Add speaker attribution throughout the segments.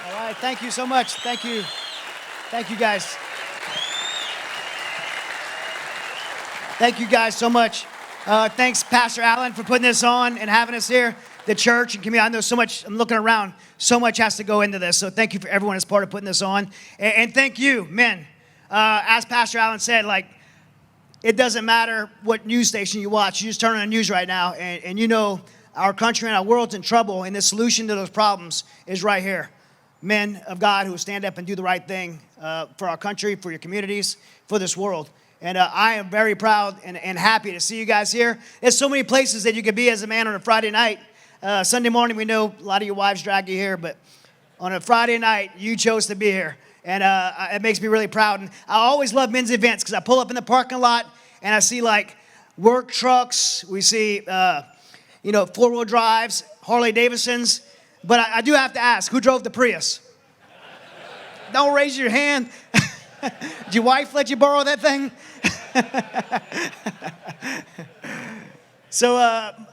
Speaker 1: All right, thank you so much. Thank you. Thank you, guys. Thank you guys so much. Thanks, Pastor Allen, for putting this on and having us here. The church and community. I know so much, I'm looking around, so much has to go into this. So thank you for everyone as part of putting this on. And thank you, men. As Pastor Allen said, it doesn't matter what news station you watch. You just turn on the news right now, and you know our country and our world's in trouble, and the solution to those problems is right here. Men of God who stand up and do the right thing for our country, for your communities, for this world. And I am very proud and happy to see you guys here. There's so many places that you could be as a man on a Friday night. Sunday morning, we know a lot of your wives drag you here, but on a Friday night, you chose to be here. And it makes me really proud. And I always love men's events because I pull up in the parking lot and I see work trucks. We see, four-wheel drives, Harley Davidsons. But I do have to ask, who drove the Prius? Don't raise your hand. Did your wife let you borrow that thing? So,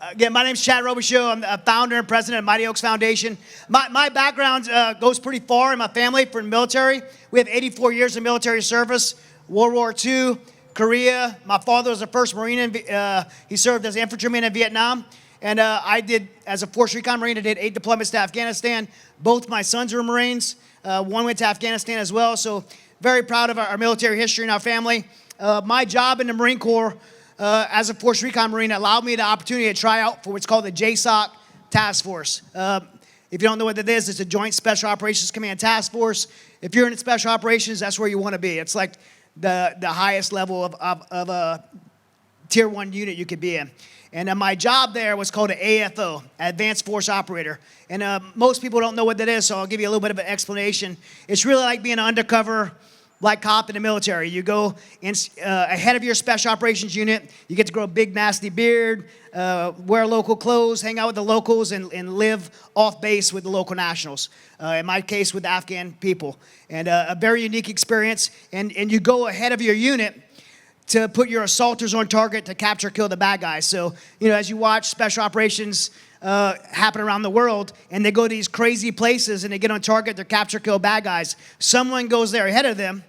Speaker 1: again, my name's Chad Robichaux. I'm the founder and president of Mighty Oaks Foundation. My background goes pretty far in my family for the military. We have 84 years of military service, World War II, Korea. My father was the first Marine. He served as an infantryman in Vietnam. And I did, as a Force Recon Marine, I did 8 deployments to Afghanistan. Both my sons were Marines. One went to Afghanistan as well. So very proud of our military history in our family. My job in the Marine Corps as a Force Recon Marine allowed me the opportunity to try out for what's called the JSOC Task Force. If you don't know what that is, it's a Joint Special Operations Command Task Force. If you're in Special Operations, that's where you want to be. It's like the highest level of a Tier 1 unit you could be in. And my job there was called an AFO, Advanced Force Operator. And most people don't know what that is, so I'll give you a little bit of an explanation. It's really like being an undercover cop in the military. You go in, ahead of your Special Operations unit. You get to grow a big, nasty beard, wear local clothes, hang out with the locals, and live off base with the local nationals. In my case, with the Afghan people. And a very unique experience. And you go ahead of your unit to put your assaulters on target to capture, kill the bad guys. So, as you watch special operations happen around the world, and they go to these crazy places and they get on target to capture, kill bad guys, someone goes there ahead of them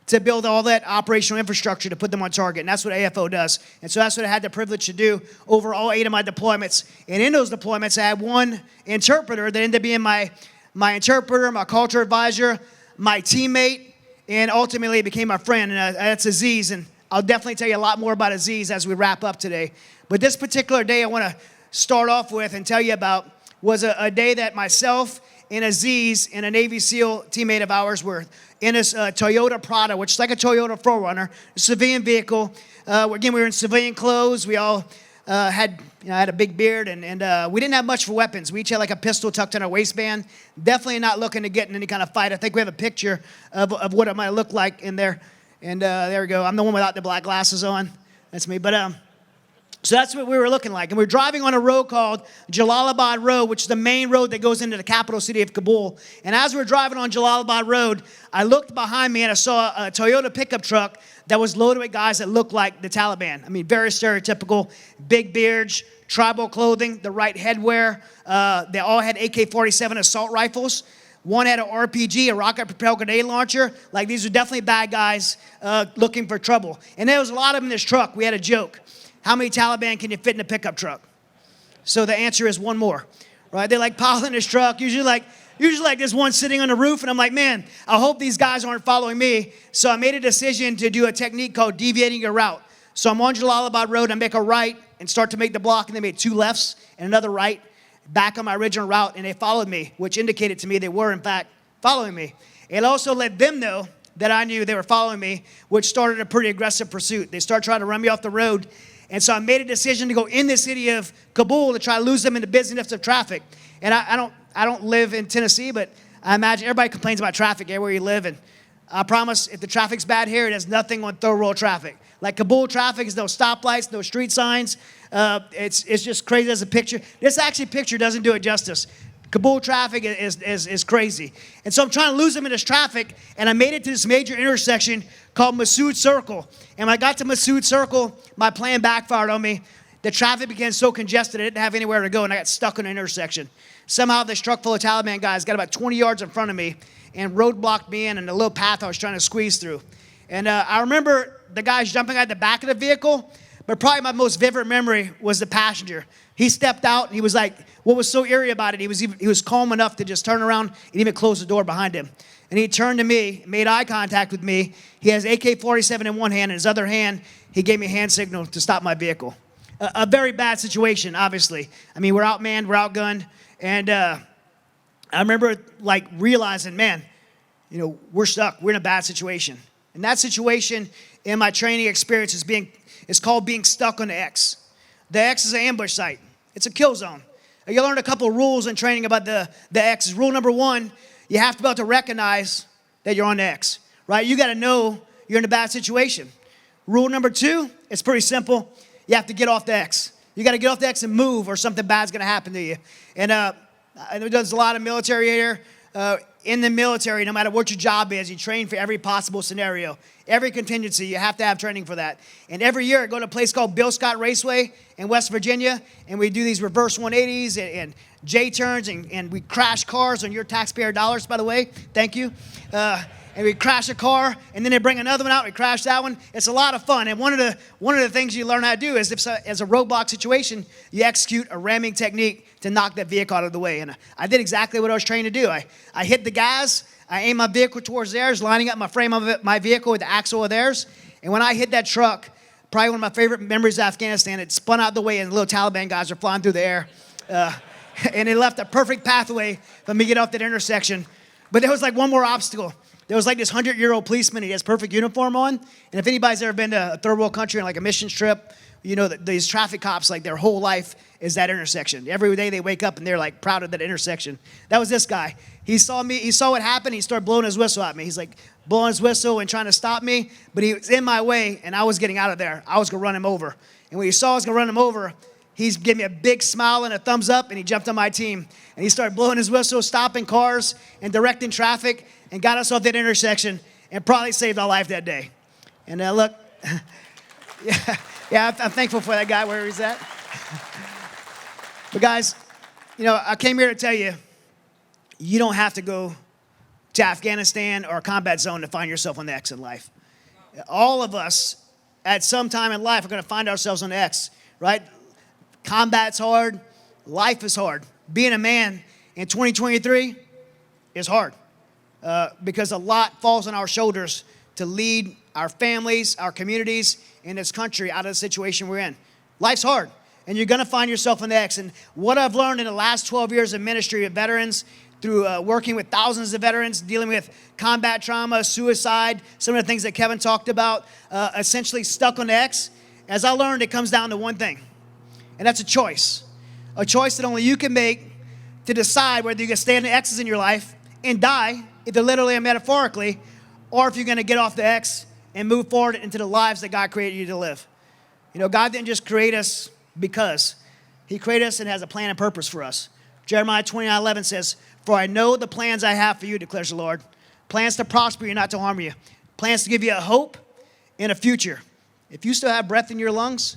Speaker 1: to build all that operational infrastructure to put them on target. And that's what AFO does. And so that's what I had the privilege to do over all 8 of my deployments. And in those deployments, I had one interpreter that ended up being my interpreter, my culture advisor, my teammate, and ultimately became my friend. And that's Aziz. And I'll definitely tell you a lot more about Aziz as we wrap up today. But this particular day I want to start off with and tell you about was a day that myself and Aziz and a Navy SEAL teammate of ours were in this Toyota Prado, which is like a Toyota 4Runner, a civilian vehicle. Again, we were in civilian clothes. We all had a big beard, and we didn't have much for weapons. We each had a pistol tucked in our waistband. Definitely not looking to get in any kind of fight. I think we have a picture of what it might look like in there. And there we go. I'm the one without the black glasses on. That's me. But so that's what we were looking like. And we were driving on a road called Jalalabad Road, which is the main road that goes into the capital city of Kabul. And as we were driving on Jalalabad Road, I looked behind me and I saw a Toyota pickup truck that was loaded with guys that looked like the Taliban. I mean, very stereotypical, big beards, tribal clothing, the right headwear. They all had AK-47 assault rifles. One had an RPG, a rocket-propelled grenade launcher. These are definitely bad guys looking for trouble. And there was a lot of them in this truck. We had a joke. How many Taliban can you fit in a pickup truck? So the answer is one more, right? They're piling this truck. Usually there's one sitting on the roof, and I'm like, man, I hope these guys aren't following me. So I made a decision to do a technique called deviating your route. So I'm on Jalalabad Road, I make a right and start to make the block, and they made 2 lefts and another right back on my original route, and they followed me, which indicated to me they were, in fact, following me. It also let them know that I knew they were following me, which started a pretty aggressive pursuit. They started trying to run me off the road, and so I made a decision to go in the city of Kabul to try to lose them in the busyness of traffic. And I don't live in Tennessee, but I imagine everybody complains about traffic everywhere you live, and I promise if the traffic's bad here, it has nothing on third world traffic. Kabul traffic is no stoplights, no street signs. It's just crazy as a picture. This picture doesn't do it justice. Kabul traffic is crazy. And so I'm trying to lose them in this traffic, and I made it to this major intersection called Masood Circle. And when I got to Masood Circle, my plan backfired on me. The traffic became so congested I didn't have anywhere to go, and I got stuck in an intersection. Somehow this truck full of Taliban guys got about 20 yards in front of me and roadblocked me in a little path I was trying to squeeze through. And I remember the guys jumping out the back of the vehicle, but probably my most vivid memory was the passenger. He stepped out, and he was like, what was so eerie about it, he was calm enough to just turn around and even close the door behind him. And he turned to me, made eye contact with me. He has AK-47 in one hand, and his other hand, he gave me a hand signal to stop my vehicle. A very bad situation, obviously. I mean, we're outmanned, we're outgunned, and I remember like realizing, man, you know, we're stuck. We're in a bad situation. And that situation in my training experience is called being stuck on the X. The X is an ambush site. It's a kill zone. You learned a couple of rules in training about the X. Rule number one, you have to be able to recognize that you're on the X, right? You got to know you're in a bad situation. Rule number two, it's pretty simple. You have to get off the X. You got to get off the X and move, or something bad's going to happen to you. And there's a lot of military here. In the military, no matter what your job is, you train for every possible scenario. Every contingency, you have to have training for that. And every year, I go to a place called Bill Scott Raceway in West Virginia, and we do these reverse 180s and J-turns, and we crash cars on your taxpayer dollars, by the way. Thank you. And we crash a car, and then they bring another one out, we crash that one. It's a lot of fun. And one of the things you learn how to do is, as a roadblock situation, you execute a ramming technique to knock that vehicle out of the way. And I did exactly what I was trained to do. I hit the gas, I aimed my vehicle towards theirs, lining up my frame of my vehicle with the axle of theirs. And when I hit that truck, probably one of my favorite memories of Afghanistan, it spun out the way, and the little Taliban guys were flying through the air. And it left a perfect pathway for me to get off that intersection. But there was like one more obstacle. There was like this 100-year-old policeman. He has perfect uniform on. And if anybody's ever been to a third world country on like a missions trip, you know that these traffic cops, like their whole life is that intersection. Every day they wake up and they're like proud of that intersection. That was this guy. He saw me. He saw what happened. He started blowing his whistle at me. He's like blowing his whistle and trying to stop me. But he was in my way, and I was getting out of there. I was going to run him over. And when he saw I was going to run him over, he gave me a big smile and a thumbs up, and he jumped on my team. And he started blowing his whistle, stopping cars and directing traffic, and got us off that intersection, and probably saved our life that day. And look, yeah, I'm thankful for that guy where he's at. But guys, you know, I came here to tell you, you don't have to go to Afghanistan or a combat zone to find yourself on the X in life. All of us, at some time in life, are going to find ourselves on the X, right? Combat's hard. Life is hard. Being a man in 2023 is hard because a lot falls on our shoulders to lead our families, our communities, and this country out of the situation we're in. Life's hard, and you're going to find yourself on the X. And what I've learned in the last 12 years of ministry with veterans, through working with thousands of veterans, dealing with combat trauma, suicide, some of the things that Kevin talked about, essentially stuck on the X, as I learned, it comes down to one thing, and that's a choice that only you can make to decide whether you can stay on the X's in your life and die, either literally or metaphorically, or if you're going to get off the X and move forward into the lives that God created you to live. You know, God didn't just create us because. He created us and has a plan and purpose for us. Jeremiah 29:11 says, "For I know the plans I have for you, declares the Lord. Plans to prosper you, not to harm you. Plans to give you a hope and a future." If you still have breath in your lungs,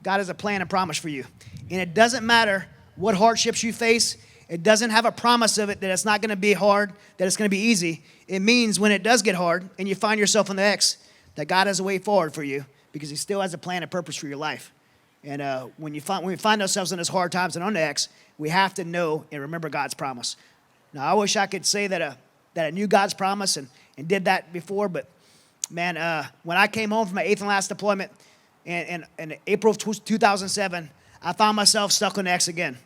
Speaker 1: God has a plan and promise for you. And it doesn't matter what hardships you face. It doesn't have a promise of it that it's not going to be hard, that it's going to be easy. It means when it does get hard and you find yourself on the X, that God has a way forward for you because he still has a plan and purpose for your life. And when we find ourselves in those hard times and on the X, we have to know and remember God's promise. Now, I wish I could say that I knew God's promise and did that before, but man, when I came home from my 8th and last deployment in April of 2007, I found myself stuck on the X again.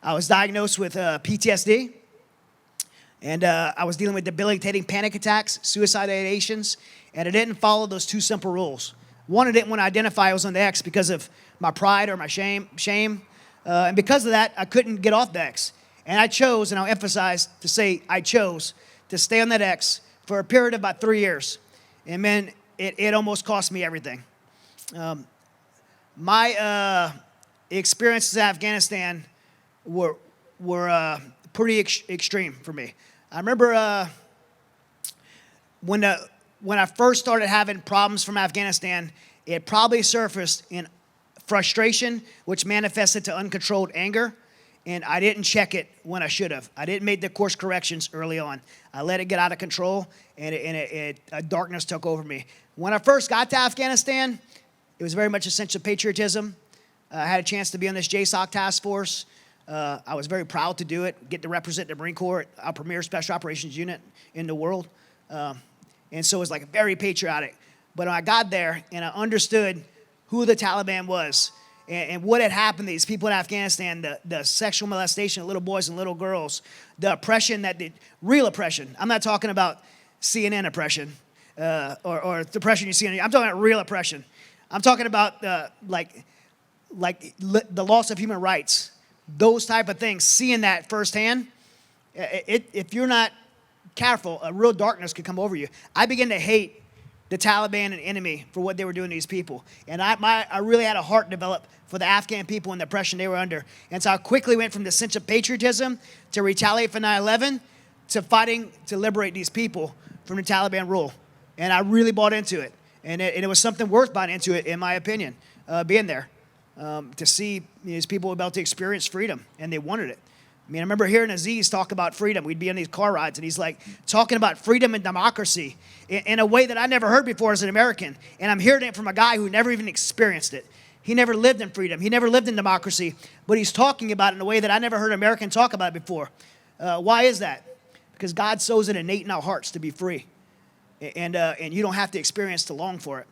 Speaker 1: I was diagnosed with PTSD, and I was dealing with debilitating panic attacks, suicidal ideations, and I didn't follow those two simple rules. One, I didn't want to identify I was on the X because of my pride or my shame. And because of that, I couldn't get off the X. And I chose, and I'll emphasize to say I chose, to stay on that X for a period of about 3 years. And man, it almost cost me everything. My experiences in Afghanistan were pretty extreme for me. I remember when I first started having problems from Afghanistan, it probably surfaced in frustration, which manifested to uncontrolled anger. And I didn't check it when I should have. I didn't make the course corrections early on. I let it get out of control, and darkness took over me. When I first got to Afghanistan, it was very much a sense of patriotism. I had a chance to be on this JSOC task force. I was very proud to do it, get to represent the Marine Corps, our premier special operations unit in the world. And so it was like very patriotic. But when I got there and I understood who the Taliban was and what had happened to these people in Afghanistan, the sexual molestation of little boys and little girls, the oppression real oppression. I'm not talking about CNN oppression or the oppression you see I'm talking about real oppression. I'm talking about like the loss of human rights, those type of things. Seeing that firsthand, if you're not careful, a real darkness could come over you. I began to hate the Taliban and enemy for what they were doing to these people. And I really had a heart develop for the Afghan people and the oppression they were under. And so I quickly went from the sense of patriotism to retaliate for 9/11 to fighting to liberate these people from the Taliban rule. And I really bought into it. And it was something worth buying into it, in my opinion, being there. To see these people about to experience freedom, and they wanted it. I mean, I remember hearing Aziz talk about freedom. We'd be on these car rides, and he's like talking about freedom and democracy in a way that I never heard before as an American. And I'm hearing it from a guy who never even experienced it. He never lived in freedom. He never lived in democracy, but he's talking about it in a way that I never heard an American talk about it before. Why is that? Because God sows it innate in our hearts to be free, and you don't have to experience to long for it.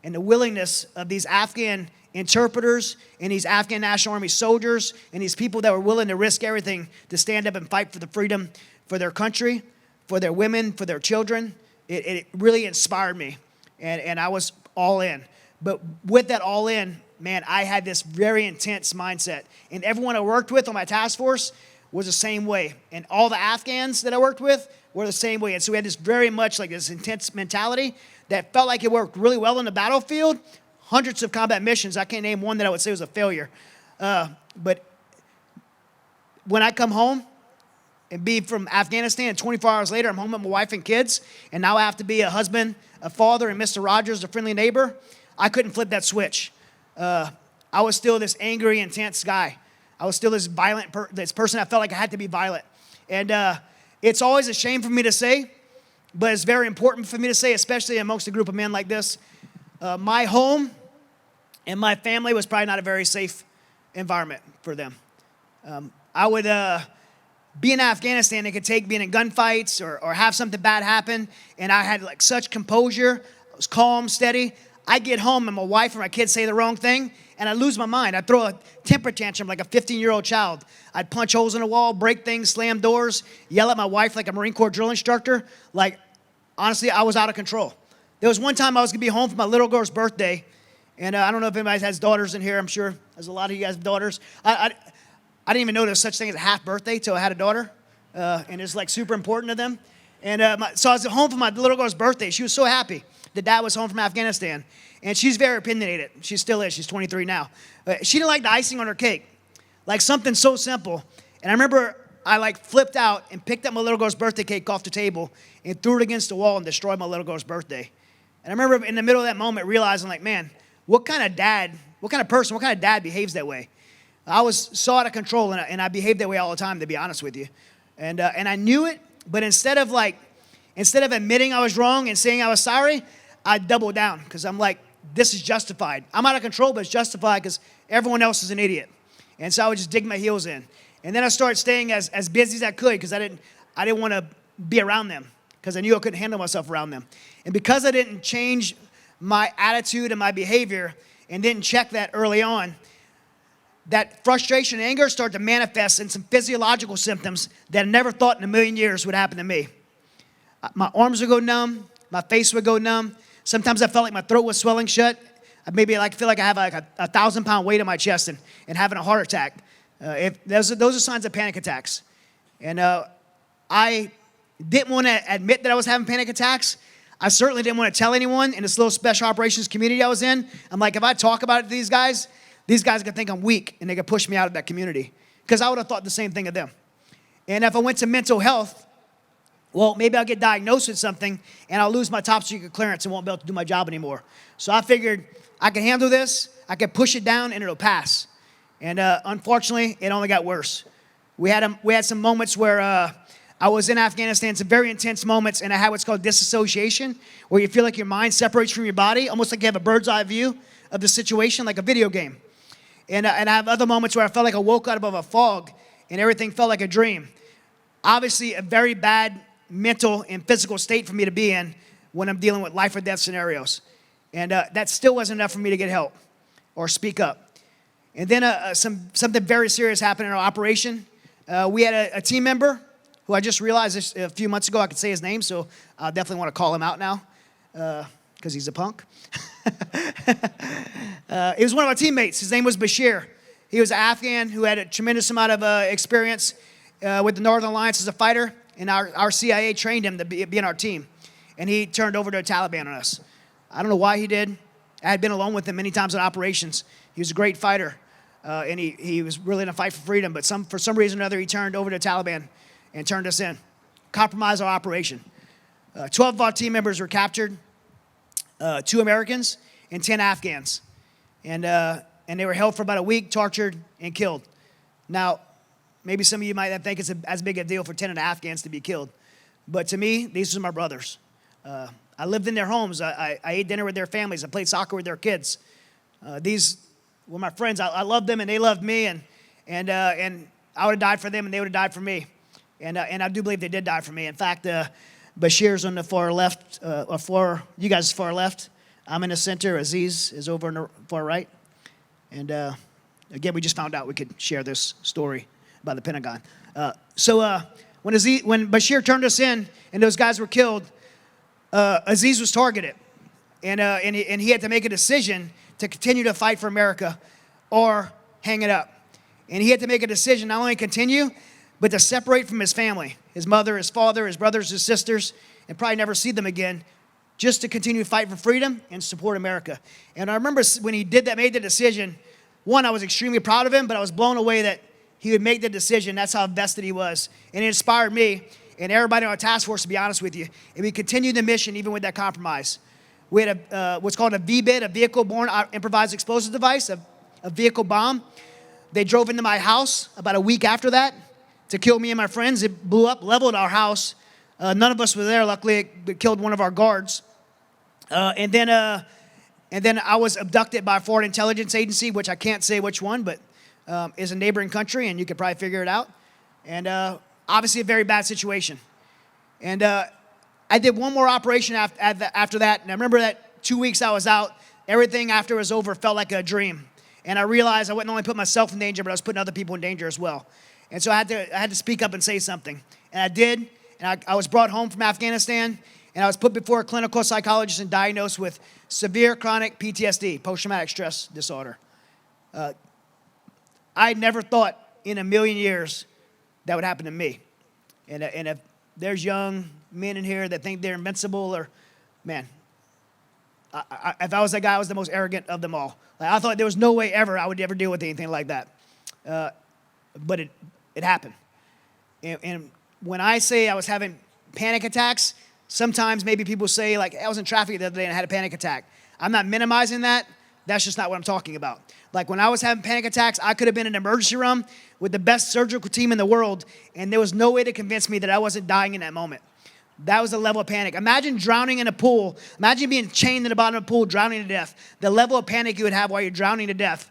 Speaker 1: And the willingness of these Afghan interpreters and these Afghan National Army soldiers and these people that were willing to risk everything to stand up and fight for the freedom for their country, for their women, for their children, it really inspired me. And I was all in. But with that all in, man, I had this very intense mindset. And everyone I worked with on my task force was the same way. And all the Afghans that I worked with were the same way. And so we had this very much like this intense mentality that felt like it worked really well on the battlefield. Hundreds of combat missions. I can't name one that I would say was a failure. But when I come home and be from Afghanistan, and 24 hours later, I'm home with my wife and kids, and now I have to be a husband, a father, and Mr. Rogers, a friendly neighbor, I couldn't flip that switch. I was still this angry, intense guy. I was still this violent person. I felt like I had to be violent. And it's always a shame for me to say, but it's very important for me to say, especially amongst a group of men like this. My home and my family was probably not a very safe environment for them. I would be in Afghanistan. It could take being in gunfights or have something bad happen, and I had like such composure. I was calm, steady. I'd get home and my wife or my kids say the wrong thing, and I'd lose my mind. I'd throw a temper tantrum like a 15-year-old child. I'd punch holes in the wall, break things, slam doors, yell at my wife like a Marine Corps drill instructor. Like, honestly, I was out of control. There was one time I was going to be home for my little girl's birthday, and I don't know if anybody has daughters in here. I'm sure there's a lot of you guys have daughters. I didn't even know there was such thing as a half birthday till I had a daughter, and it's like super important to them. And so I was at home for my little girl's birthday. She was so happy that Dad was home from Afghanistan, and she's very opinionated. She still is. She's 23 now. She didn't like the icing on her cake, like something so simple. And I remember I like flipped out and picked up my little girl's birthday cake off the table and threw it against the wall and destroyed my little girl's birthday. And I remember in the middle of that moment realizing, like, man, what kind of dad behaves that way? I was so out of control, and I behaved that way all the time, to be honest with you. And I knew it, but instead of admitting I was wrong and saying I was sorry, I doubled down because I'm like, this is justified. I'm out of control, but it's justified because everyone else is an idiot. And so I would just dig my heels in. And then I started staying as busy as I could because I didn't want to be around them because I knew I couldn't handle myself around them. And because I didn't change my attitude and my behavior and didn't check that early on, that frustration and anger started to manifest in some physiological symptoms that I never thought in a million years would happen to me. My arms would go numb. My face would go numb. Sometimes I felt like my throat was swelling shut. Maybe I feel like I have like a 1,000-pound weight on my chest and having a heart attack. Those are signs of panic attacks. And I didn't want to admit that I was having panic attacks. I certainly didn't want to tell anyone in this little special operations community I was in. I'm like, if I talk about it to these guys are going to think I'm weak, and they could push me out of that community. Because I would have thought the same thing of them. And if I went to mental health, well, maybe I'll get diagnosed with something, and I'll lose my top secret clearance and won't be able to do my job anymore. So I figured I can handle this. I can push it down and it'll pass. And unfortunately, it only got worse. We had some moments where I was in Afghanistan, some very intense moments, and I had what's called disassociation, where you feel like your mind separates from your body, almost like you have a bird's eye view of the situation, like a video game. And I have other moments where I felt like I woke up above a fog and everything felt like a dream. Obviously, a very bad mental and physical state for me to be in when I'm dealing with life or death scenarios. And that still wasn't enough for me to get help or speak up. And then something very serious happened in our operation. We had a team member who I just realized this a few months ago. I could say his name, so I definitely want to call him out now because he's a punk. He was one of our teammates. His name was Bashir. He was an Afghan who had a tremendous amount of experience with the Northern Alliance as a fighter, and our CIA trained him to be in our team. And he turned over to the Taliban on us. I don't know why he did. I had been alone with him many times in operations. He was a great fighter, and he was really in a fight for freedom. But for some reason or another, he turned over to the Taliban and turned us in, compromised our operation. 12 of our team members were captured, 2 Americans and 10 Afghans. And they were held for about a week, tortured, and killed. Now, maybe some of you might not think it's as big a deal for 10 of the Afghans to be killed. But to me, these are my brothers. I lived in their homes. I ate dinner with their families. I played soccer with their kids. These were my friends. I loved them, and they loved me. And I would have died for them, and they would have died for me. And I do believe they did die for me. In fact, Bashir's on the far left, you guys far left. I'm in the center. Aziz is over on the far right. And again, we just found out we could share this story about the Pentagon. When Bashir turned us in and those guys were killed, Aziz was targeted. And he had to make a decision to continue to fight for America or hang it up. And he had to make a decision not only continue, but to separate from his family, his mother, his father, his brothers, his sisters, and probably never see them again, just to continue to fight for freedom and support America. And I remember when he did that, made the decision, one, I was extremely proud of him, but I was blown away that he would make the decision. That's how invested he was. And it inspired me and everybody on our task force, to be honest with you. And we continued the mission even with that compromise. We had what's called a VBID, a vehicle-borne improvised explosive device, a vehicle bomb. They drove into my house about a week after that to kill me and my friends. It blew up, leveled our house. None of us were there. Luckily, it killed one of our guards. And then I was abducted by a foreign intelligence agency, which I can't say which one, but is a neighboring country, and you could probably figure it out. And obviously a very bad situation. And I did one more operation after that, and I remember that 2 weeks I was out, everything after it was over felt like a dream. And I realized I wouldn't only put myself in danger, but I was putting other people in danger as well. And so I had to speak up and say something. And I did, and I was brought home from Afghanistan, and I was put before a clinical psychologist and diagnosed with severe chronic PTSD, post-traumatic stress disorder. I never thought in a million years that would happen to me. And if there's young men in here that think they're invincible, or, man, if I was that guy, I was the most arrogant of them all. Like, I thought there was no way ever I would ever deal with anything like that. But it happened. And when I say I was having panic attacks, sometimes maybe people say, like, I was in traffic the other day and I had a panic attack. I'm not minimizing that. That's just not what I'm talking about. Like, when I was having panic attacks, I could have been in an emergency room with the best surgical team in the world, and there was no way to convince me that I wasn't dying in that moment. That was the level of panic. Imagine drowning in a pool. Imagine being chained in the bottom of a pool, drowning to death. The level of panic you would have while you're drowning to death.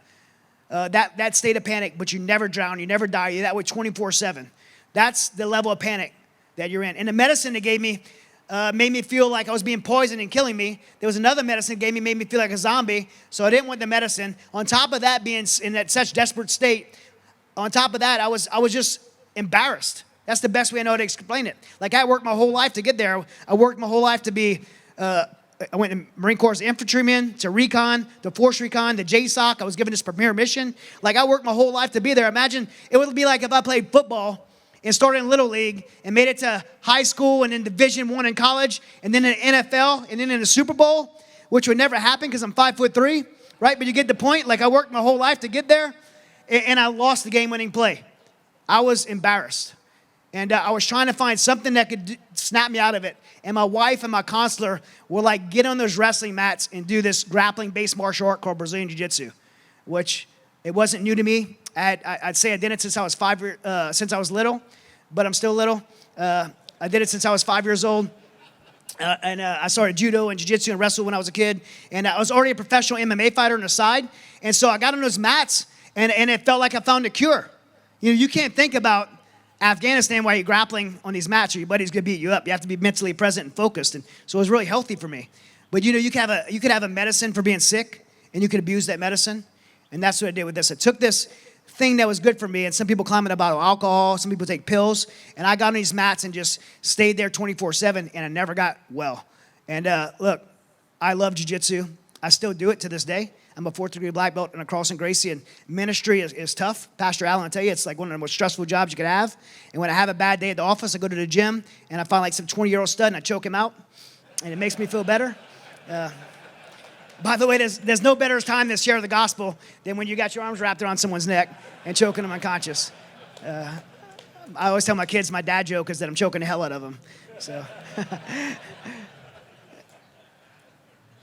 Speaker 1: That state of panic, but you never drown, you never die. You're that way 24/7. That's the level of panic that you're in. And the medicine they gave me made me feel like I was being poisoned and killing me. There was another medicine they gave me, made me feel like a zombie, so I didn't want the medicine. On top of that, being in that such desperate state, on top of that, I was just embarrassed. That's the best way I know to explain it. Like, I worked my whole life to get there. I worked my whole life to be, I went to Marine Corps infantryman, to recon, to force recon, to JSOC. I was given this premier mission. Like, I worked my whole life to be there. Imagine, it would be like if I played football and started in Little League and made it to high school and then Division I in college and then in the NFL and then in the Super Bowl, which would never happen because I'm 5'3", right? But you get the point. Like, I worked my whole life to get there, and I lost the game-winning play. I was embarrassed. And I was trying to find something that could snap me out of it. And my wife and my counselor were like, get on those wrestling mats and do this grappling-based martial art called Brazilian Jiu-Jitsu, which it wasn't new to me. I'd say I did it since I was since I was little, but I'm still little. I did it since I was 5 years old. I started judo and jiu-jitsu and wrestled when I was a kid. And I was already a professional MMA fighter on the side. And so I got on those mats, and it felt like I found a cure. You know, you can't think about Afghanistan while you're grappling on these mats or your buddy's going to beat you up. You have to be mentally present and focused. And so it was really healthy for me. But, you know, you could have a medicine for being sick, and you could abuse that medicine. And that's what I did with this. I took this thing that was good for me, and some people comment about alcohol, some people take pills, and I got on these mats and just stayed there 24/7, and I never got well. And look, I love jiu-jitsu. I still do it to this day. I'm a 4th-degree black belt in a cross and Gracie, and ministry is tough. Pastor Allen, I tell you, it's like one of the most stressful jobs you could have. And when I have a bad day at the office, I go to the gym, and I find like some 20-year-old stud, and I choke him out, and it makes me feel better. By the way, there's no better time to share the gospel than when you got your arms wrapped around someone's neck and choking them unconscious. I always tell my kids my dad joke is that I'm choking the hell out of them. So,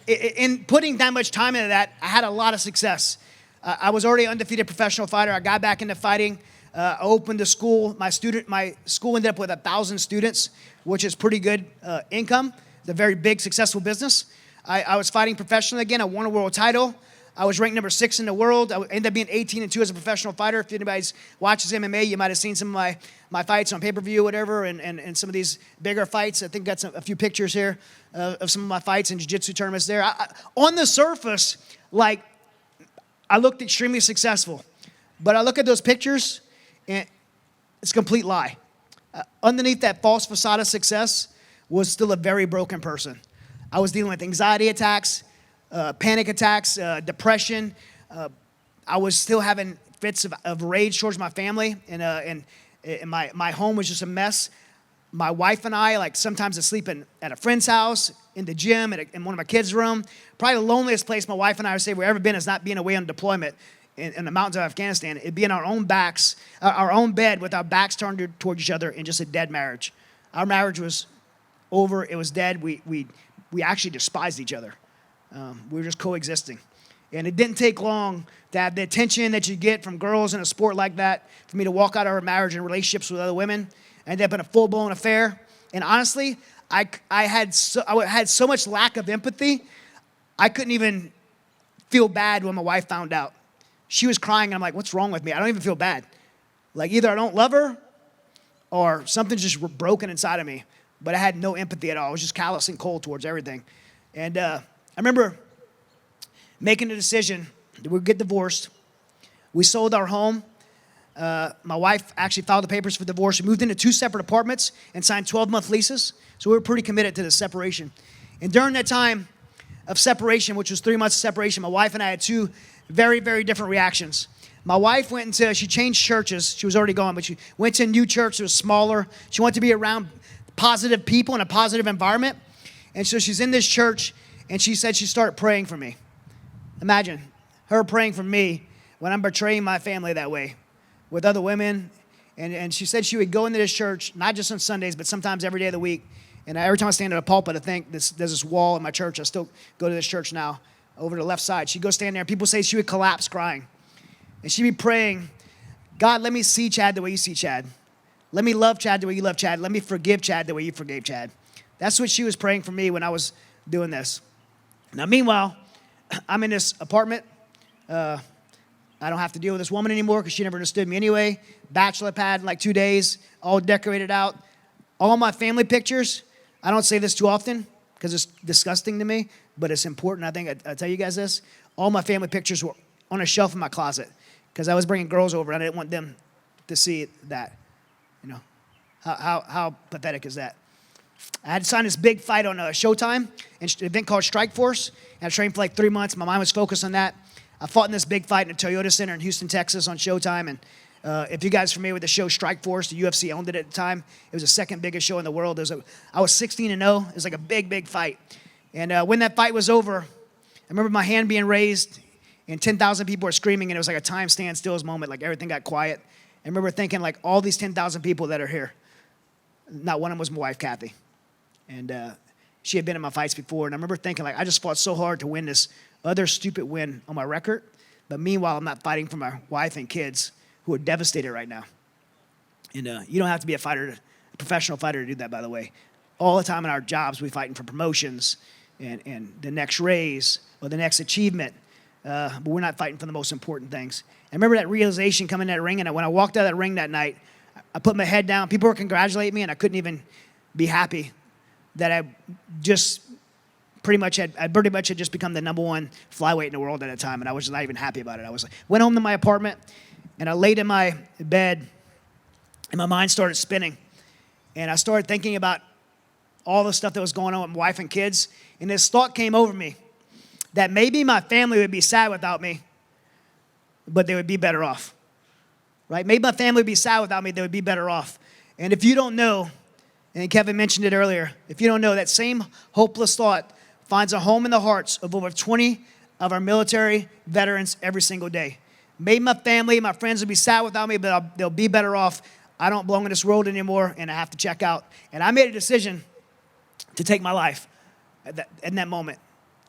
Speaker 1: in putting that much time into that, I had a lot of success. I was already an undefeated professional fighter. I got back into fighting. I opened a school. My school ended up with 1,000 students, which is pretty good income. It's a very big, successful business. I was fighting professionally again. I won a world title. I was ranked number 6 in the world. I ended up being 18-2 as a professional fighter. If anybody watches MMA, you might have seen some of my fights on pay-per-view or whatever, and some of these bigger fights. I think got a few pictures here of some of my fights in jiu-jitsu tournaments there. On the surface, like, I looked extremely successful. But I look at those pictures, and it's a complete lie. Underneath that false facade of success was still a very broken person. I was dealing with anxiety attacks, panic attacks, depression. I was still having fits of rage towards my family, and my home was just a mess. My wife and I, like, sometimes I sleep at a friend's house, in the gym, in one of my kids' room. Probably the loneliest place my wife and I would say we've ever been is not being away on deployment in the mountains of Afghanistan. It'd be in our own bed with our backs turned toward each other in just a dead marriage. Our marriage was over. It was dead. We actually despised each other. We were just coexisting. And it didn't take long to have the attention that you get from girls in a sport like that for me to walk out of our marriage and relationships with other women. I ended up in a full-blown affair. And honestly, I had so much lack of empathy, I couldn't even feel bad when my wife found out. She was crying, and I'm like, what's wrong with me? I don't even feel bad. Like, either I don't love her or something's just broken inside of me. But I had no empathy at all. I was just callous and cold towards everything. And I remember making a decision that we'd get divorced. We sold our home. My wife actually filed the papers for divorce. We moved into 2 separate apartments and signed 12-month leases. So we were pretty committed to the separation. And during that time of separation, which was 3 months of separation, my wife and I had 2 very, very different reactions. My wife she changed churches. She was already gone, but she went to a new church that was smaller. She wanted to be around positive people in a positive environment. And so she's in this church, and she said she started praying for me. Imagine her praying for me when I'm betraying my family that way with other women. And she said she would go into this church, not just on Sundays, but sometimes every day of the week. And every time I stand at a pulpit, I think there's this wall in my church. I still go to this church now, over to the left side. She'd go stand there, and people say she would collapse crying. And she'd be praying, God, let me see Chad the way you see Chad. Let me love Chad the way you love Chad. Let me forgive Chad the way you forgave Chad. That's what she was praying for me when I was doing this. Now, meanwhile, I'm in this apartment. I don't have to deal with this woman anymore because she never understood me anyway. Bachelor pad in like 2 days, all decorated out. All my family pictures, I don't say this too often because it's disgusting to me, but it's important. I think I'll tell you guys this. All my family pictures were on a shelf in my closet because I was bringing girls over and I didn't want them to see that. You know, how pathetic is that? I had to sign this big fight on Showtime, an event called Strike Force, and I trained for like 3 months. My mind was focused on that. I fought in this big fight in a Toyota Center in Houston, Texas on Showtime, and if you guys are familiar with the show Strike Force, the UFC owned it at the time. It was the second biggest show in the world. I was 16-0. It was like a big, big fight. And when that fight was over, I remember my hand being raised, and 10,000 people were screaming, and it was like a time stand stills moment, like everything got quiet. I remember thinking, like, all these 10,000 people that are here, Not one of them was my wife, Kathy. And she had been in my fights before. And I remember thinking, like, I just fought so hard to win this other stupid win on my record. But meanwhile, I'm not fighting for my wife and kids who are devastated right now. And you don't have to be a professional fighter to do that, by the way. All the time in our jobs, we're fighting for promotions and the next raise or the next achievement. But we're not fighting for the most important things. I remember that realization coming in that ring. And when I walked out of that ring that night, I put my head down. People were congratulating me, and I couldn't even be happy that I pretty much had just become the number one flyweight in the world at the time, and I was not even happy about it. I went home to my apartment, and I laid in my bed, and my mind started spinning, and I started thinking about all the stuff that was going on with my wife and kids, and this thought came over me that maybe my family would be sad without me, but they would be better off. Right? Maybe my family would be sad without me, they would be better off. And if you don't know, and Kevin mentioned it earlier, if you don't know, that same hopeless thought finds a home in the hearts of over 20 of our military veterans every single day. Maybe my family, my friends would be sad without me, but they'll be better off. I don't belong in this world anymore, and I have to check out. And I made a decision to take my life in that moment.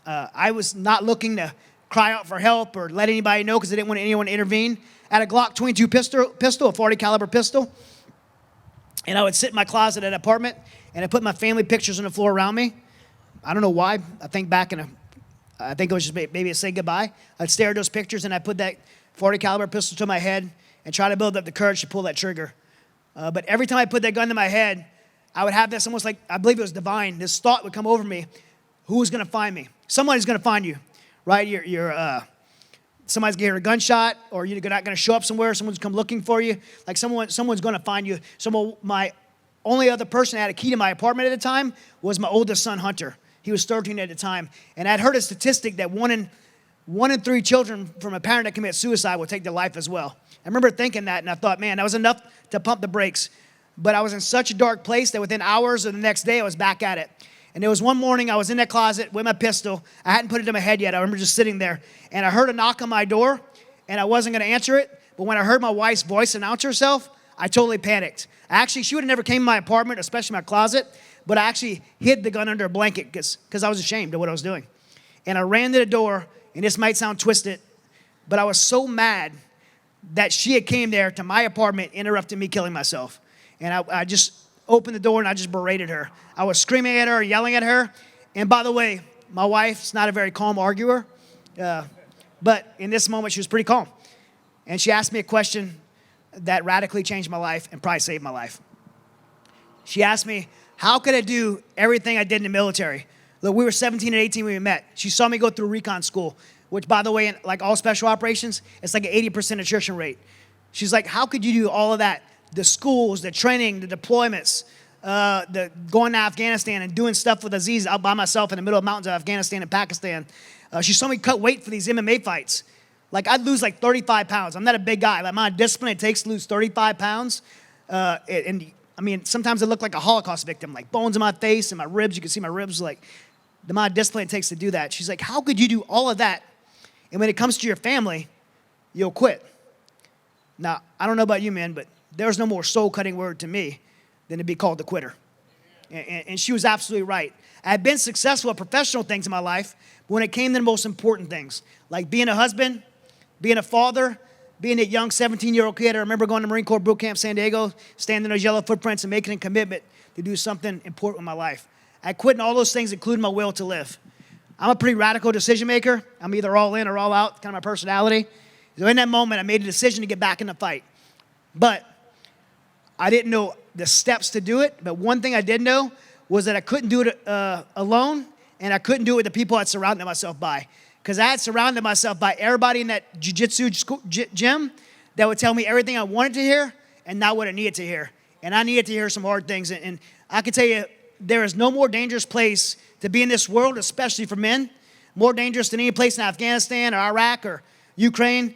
Speaker 1: I was not looking to cry out for help or let anybody know because I didn't want anyone to intervene. I had a Glock 22 pistol, a 40 caliber pistol. And I would sit in my closet at an apartment, and I put my family pictures on the floor around me. I don't know why. I think it was just maybe to say goodbye. I'd stare at those pictures, and I put that 40 caliber pistol to my head and try to build up the courage to pull that trigger. But every time I put that gun to my head, I would have this almost like, I believe it was divine. This thought would come over me. Who's going to find me? Somebody's going to find you, right? Somebody's going to hear a gunshot, or you're not going to show up somewhere. Someone's come looking for you. Like someone's going to find you. My only other person that had a key to my apartment at the time was my oldest son, Hunter. He was 13 at the time. And I'd heard a statistic that one in 3 children from a parent that commits suicide will take their life as well. I remember thinking that, and I thought, man, that was enough to pump the brakes. But I was in such a dark place that within hours of the next day, I was back at it. And there was one morning I was in that closet with my pistol. I hadn't put it in my head yet. I remember just sitting there. And I heard a knock on my door, and I wasn't going to answer it. But when I heard my wife's voice announce herself, I totally panicked. Actually, she would have never came to my apartment, especially my closet. But I actually hid the gun under a blanket because I was ashamed of what I was doing. And I ran to the door, and this might sound twisted, but I was so mad that she had came there to my apartment, interrupting me killing myself. And I just opened the door, and I just berated her. I was screaming at her, yelling at her. And by the way, my wife's not a very calm arguer, but in this moment, she was pretty calm. And she asked me a question that radically changed my life and probably saved my life. She asked me, how could I do everything I did in the military? Look, we were 17 and 18 when we met. She saw me go through recon school, which, by the way, in like all special operations, it's like an 80% attrition rate. She's like, how could you do all of that? The schools, the training, the deployments, the going to Afghanistan and doing stuff with Aziz out by myself in the middle of mountains of Afghanistan and Pakistan. She saw me cut weight for these MMA fights. Like, I'd lose like 35 pounds. I'm not a big guy. Like, my discipline it takes to lose 35 pounds. And I mean, sometimes I look like a Holocaust victim, like bones in my face and my ribs. You can see my ribs, like the amount of discipline it takes to do that. She's like, how could you do all of that? And when it comes to your family, you'll quit. Now, I don't know about you, man, but there's no more soul-cutting word to me than to be called a quitter. And she was absolutely right. I had been successful at professional things in my life, but when it came to the most important things, like being a husband, being a father, being that young 17-year-old kid, I remember going to Marine Corps Boot Camp San Diego, standing in those yellow footprints and making a commitment to do something important with my life. I quit in all those things, including my will to live. I'm a pretty radical decision maker. I'm either all in or all out, kind of my personality. So in that moment, I made a decision to get back in the fight. But I didn't know the steps to do it. But one thing I did know was that I couldn't do it alone, and I couldn't do it with the people I'd surrounded myself by. Because I had surrounded myself by everybody in that jiu-jitsu gym that would tell me everything I wanted to hear and not what I needed to hear. And I needed to hear some hard things. And I can tell you, there is no more dangerous place to be in this world, especially for men, more dangerous than any place in Afghanistan or Iraq or Ukraine,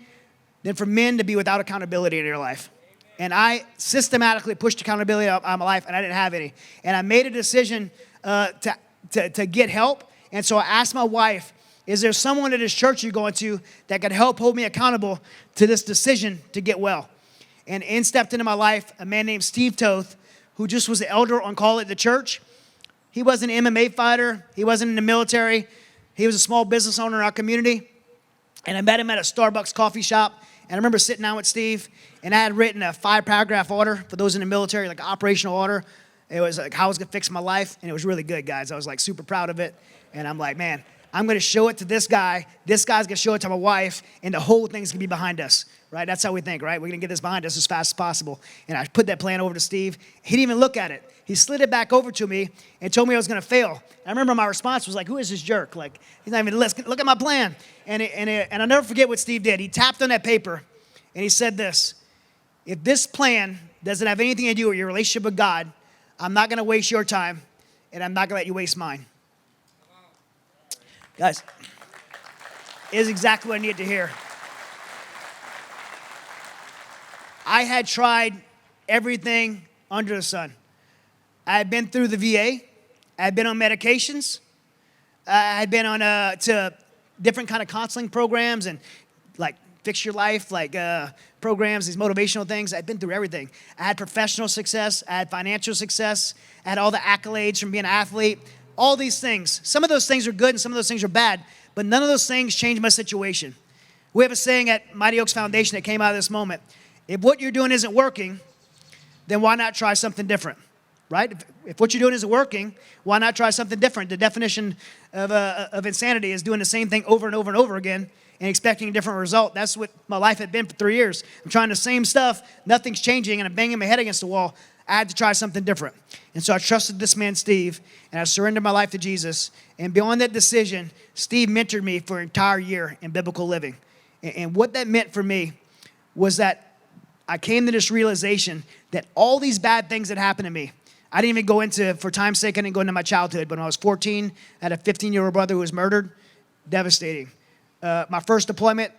Speaker 1: than for men to be without accountability in their life. And I systematically pushed accountability out of my life, and I didn't have any. And I made a decision to get help. And so I asked my wife, is there someone at this church you're going to that could help hold me accountable to this decision to get well? And in stepped into my life a man named Steve Toth, who just was the elder on call at the church. He wasn't an MMA fighter. He wasn't in the military. He was a small business owner in our community. And I met him at a Starbucks coffee shop. And I remember sitting down with Steve, and I had written a 5-paragraph order for those in the military, like an operational order. It was like how I was going to fix my life, and it was really good, guys. I was like super proud of it. And I'm like, man, I'm going to show it to this guy. This guy's going to show it to my wife, and the whole thing's going to be behind us, right? That's how we think, right? We're going to get this behind us as fast as possible. And I put that plan over to Steve. He didn't even look at it. He slid it back over to me and told me I was going to fail. And I remember my response was like, who is this jerk? Like, he's not even, look at my plan. And I'll never forget what Steve did. He tapped on that paper, and he said this: if this plan doesn't have anything to do with your relationship with God, I'm not going to waste your time, and I'm not going to let you waste mine. Guys, it is exactly what I needed to hear. I had tried everything under the sun. I had been through the VA. I had been on medications. I had been on to different kind of counseling programs and like Fix Your Life, like programs, these motivational things. I'd been through everything. I had professional success. I had financial success. I had all the accolades from being an athlete. All these things. Some of those things are good and some of those things are bad, but none of those things changed my situation. We have a saying at Mighty Oaks Foundation that came out of this moment. If what you're doing isn't working, then why not try something different, right? If what you're doing isn't working, why not try something different? The definition of insanity is doing the same thing over and over and over again and expecting a different result. That's what my life had been for 3 years. I'm trying the same stuff, nothing's changing, and I'm banging my head against the wall. I had to try something different. And so I trusted this man, Steve, and I surrendered my life to Jesus. And beyond that decision, Steve mentored me for an entire year in biblical living. And what that meant for me was that I came to this realization that all these bad things that happened to me, I didn't even go into, for time's sake, I didn't go into my childhood. But when I was 14, I had a 15-year-old brother who was murdered. Devastating. My first deployment,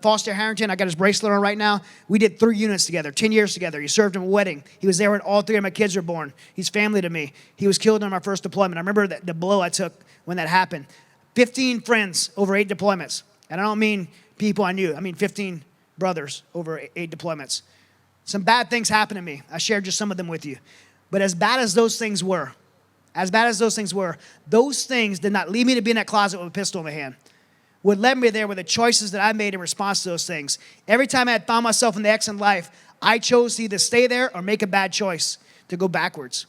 Speaker 1: Foster Harrington, I got his bracelet on right now. We did 3 units together, 10 years together. He served in a wedding. He was there when all 3 of my kids were born. He's family to me. He was killed on my first deployment. I remember the blow I took when that happened. 15 friends over 8 deployments. And I don't mean people I knew. I mean 15 brothers over 8 deployments. Some bad things happened to me. I shared just some of them with you. But as bad as those things were, those things did not lead me to be in that closet with a pistol in my hand. What led me there were the choices that I made in response to those things. Every time I had found myself in the X in life, I chose to either stay there or make a bad choice to go backwards.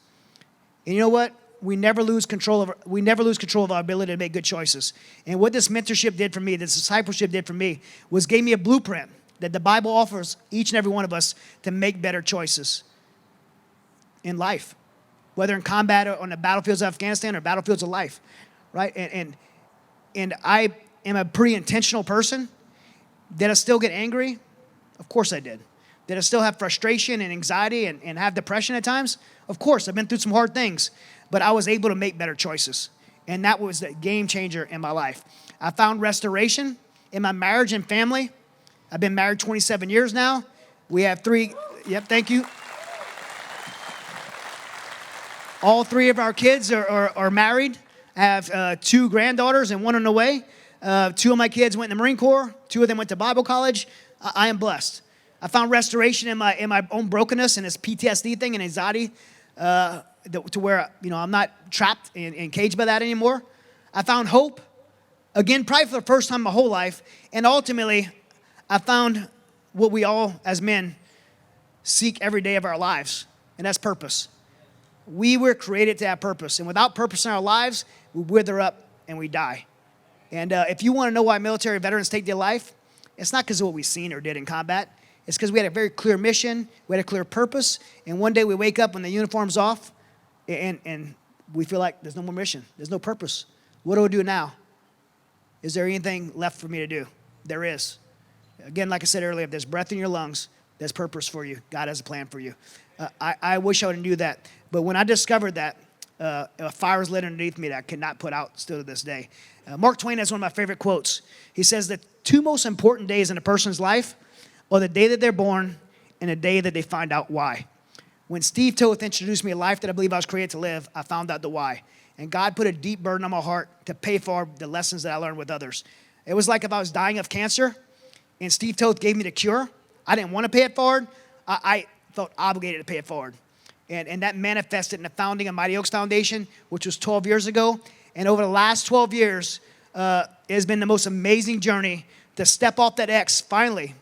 Speaker 1: And you know what? We never lose control of our ability to make good choices. And what this mentorship did for me, this discipleship did for me, was gave me a blueprint that the Bible offers each and every one of us to make better choices in life, whether in combat or on the battlefields of Afghanistan or battlefields of life, right? And I am a pretty intentional person. Did I still get angry? Of course I did. Did I still have frustration and anxiety and have depression at times? Of course, I've been through some hard things, but I was able to make better choices. And that was the game changer in my life. I found restoration in my marriage and family. I've been married 27 years now. We have 3, thank you. All 3 of our kids are married. I have 2 granddaughters and 1 on the way. 2 of my kids went in the Marine Corps. 2 of them went to Bible college. I am blessed. I found restoration in my own brokenness and this PTSD thing and anxiety to where I'm not trapped and caged by that anymore. I found hope, again, probably for the first time in my whole life. And ultimately, I found what we all as men seek every day of our lives, and that's purpose. We were created to have purpose. And without purpose in our lives, we wither up and we die. And if you want to know why military veterans take their life, it's not because of what we've seen or did in combat. It's because we had a very clear mission, we had a clear purpose, and one day we wake up when the uniform's off, and we feel like there's no more mission, there's no purpose. What do I do now? Is there anything left for me to do? There is. Again, like I said earlier, if there's breath in your lungs, there's purpose for you. God has a plan for you. I wish I would have knew that. But when I discovered that, a fire was lit underneath me that I could not put out still to this day. Mark Twain has one of my favorite quotes. He says the 2 most important days in a person's life are the day that they're born and the day that they find out why. When Steve Toth introduced me a life that I believe I was created to live, I found out the why. And God put a deep burden on my heart to pay for the lessons that I learned with others. It was like if I was dying of cancer and Steve Toth gave me the cure. I didn't want to pay it forward. I felt obligated to pay it forward. And that manifested in the founding of Mighty Oaks Foundation, which was 12 years ago. And over the last 12 years, it has been the most amazing journey to step off that X, finally,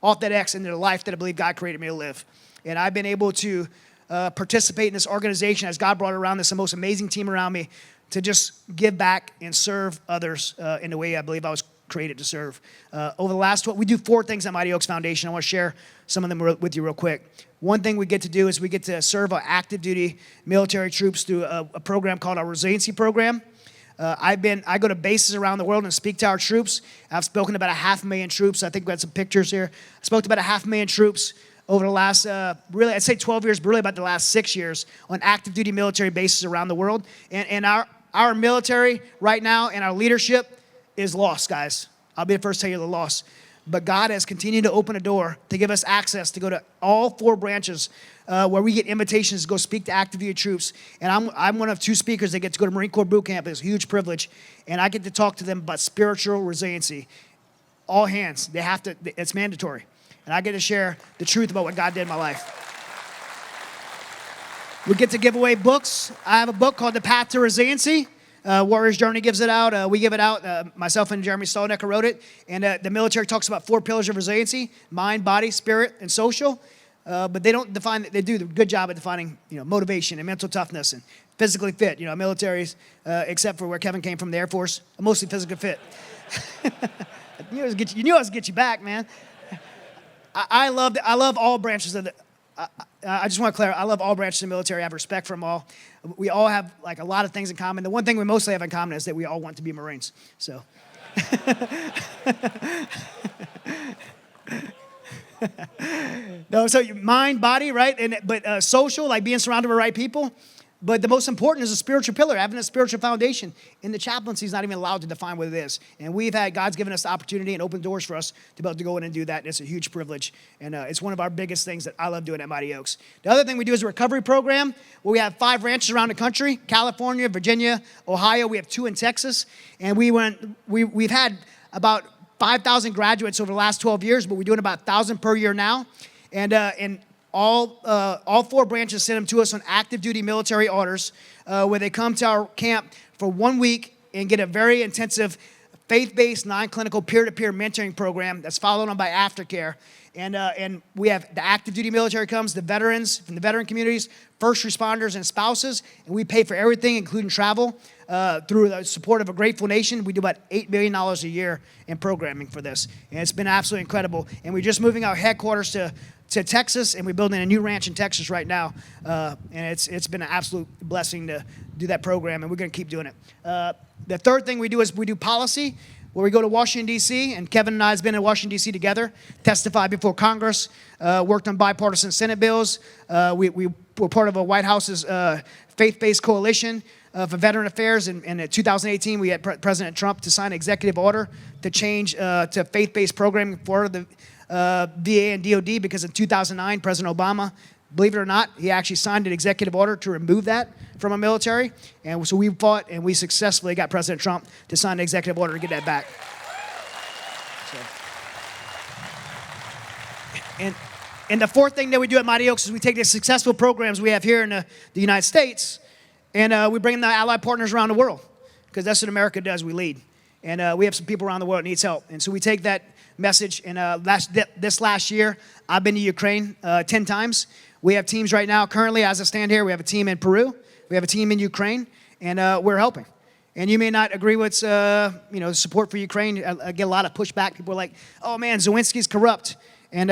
Speaker 1: off that X into the life that I believe God created me to live. And I've been able to participate in this organization as God brought around this the most amazing team around me to just give back and serve others in the way I believe I was created to serve. Over the last 12, we do 4 things at Mighty Oaks Foundation. I want to share some of them with you real quick. One thing we get to do is we get to serve our active duty military troops through a program called our resiliency program. I go to bases around the world and speak to our troops. I've spoken to about 500,000 troops. I think we got some pictures here. I spoke to about 500,000 troops over the last, really, I'd say 12 years, but really about the last 6 years on active duty military bases around the world. And our military right now and our leadership is lost, guys. I'll be the first to tell you they're lost. But God has continued to open a door to give us access to go to all 4 branches where we get invitations to go speak to active duty troops. And I'm one of 2 speakers that get to go to Marine Corps boot camp. It's a huge privilege. And I get to talk to them about spiritual resiliency. All hands. They have to, it's mandatory. And I get to share the truth about what God did in my life. We get to give away books. I have a book called The Path to Resiliency. Warrior's Journey gives it out. We give it out. Myself and Jeremy Stolnecker wrote it. And the military talks about 4 pillars of resiliency: mind, body, spirit, and social. But they don't define, they do a good job at defining, motivation and mental toughness and physically fit. Militaries, except for where Kevin came from, the Air Force, are mostly physically fit. You knew I was get you back, man. I love all branches of the, I just want to clarify, I love all branches of the military. I have respect for them all. We all have a lot of things in common. The one thing we mostly have in common is that we all want to be Marines. So. No, so mind, body, right? But social, like being surrounded by the right people. But the most important is a spiritual pillar, having a spiritual foundation. In the chaplaincy, he's not even allowed to define what it is. And God's given us the opportunity and opened doors for us to be able to go in and do that. And it's a huge privilege. And it's one of our biggest things that I love doing at Mighty Oaks. The other thing we do is a recovery program where we have 5 ranches around the country: California, Virginia, Ohio. We have 2 in Texas. And we've had about 5,000 graduates over the last 12 years, but we're doing about 1,000 per year now. And all 4 branches send them to us on active duty military orders, where they come to our camp for 1 week and get a very intensive faith-based, non-clinical, peer-to-peer mentoring program that's followed on by aftercare. And we have the active duty military comes, the veterans from the veteran communities, first responders, and spouses, and we pay for everything, including travel, through the support of a grateful nation. We do about $8 million a year in programming for this, and it's been absolutely incredible. And we're just moving our headquarters to Texas, and we're building a new ranch in Texas right now, and it's been an absolute blessing to do that program, and we're going to keep doing it. The third thing we do is we do policy, where we go to Washington, D.C., and Kevin and I have been in Washington, D.C. together, testified before Congress, worked on bipartisan Senate bills. We were part of a White House's faith-based coalition for veteran affairs. In 2018, we had President Trump to sign an executive order to change to faith-based programming for the VA and DOD, because in 2009, President Obama, believe it or not, he actually signed an executive order to remove that from our military. And so we fought, and we successfully got President Trump to sign an executive order to get that back. And the fourth thing that we do at Mighty Oaks is we take the successful programs we have here in the United States, and we bring them to allied partners around the world, because that's what America does. We lead. And we have some people around the world that needs help. And so we take that message. And this last year, I've been to Ukraine 10 times. We have teams right now. Currently, as I stand here, we have a team in Peru. We have a team in Ukraine, and we're helping. And you may not agree with support for Ukraine. I get a lot of pushback. People are like, "Oh man, Zelensky's corrupt," and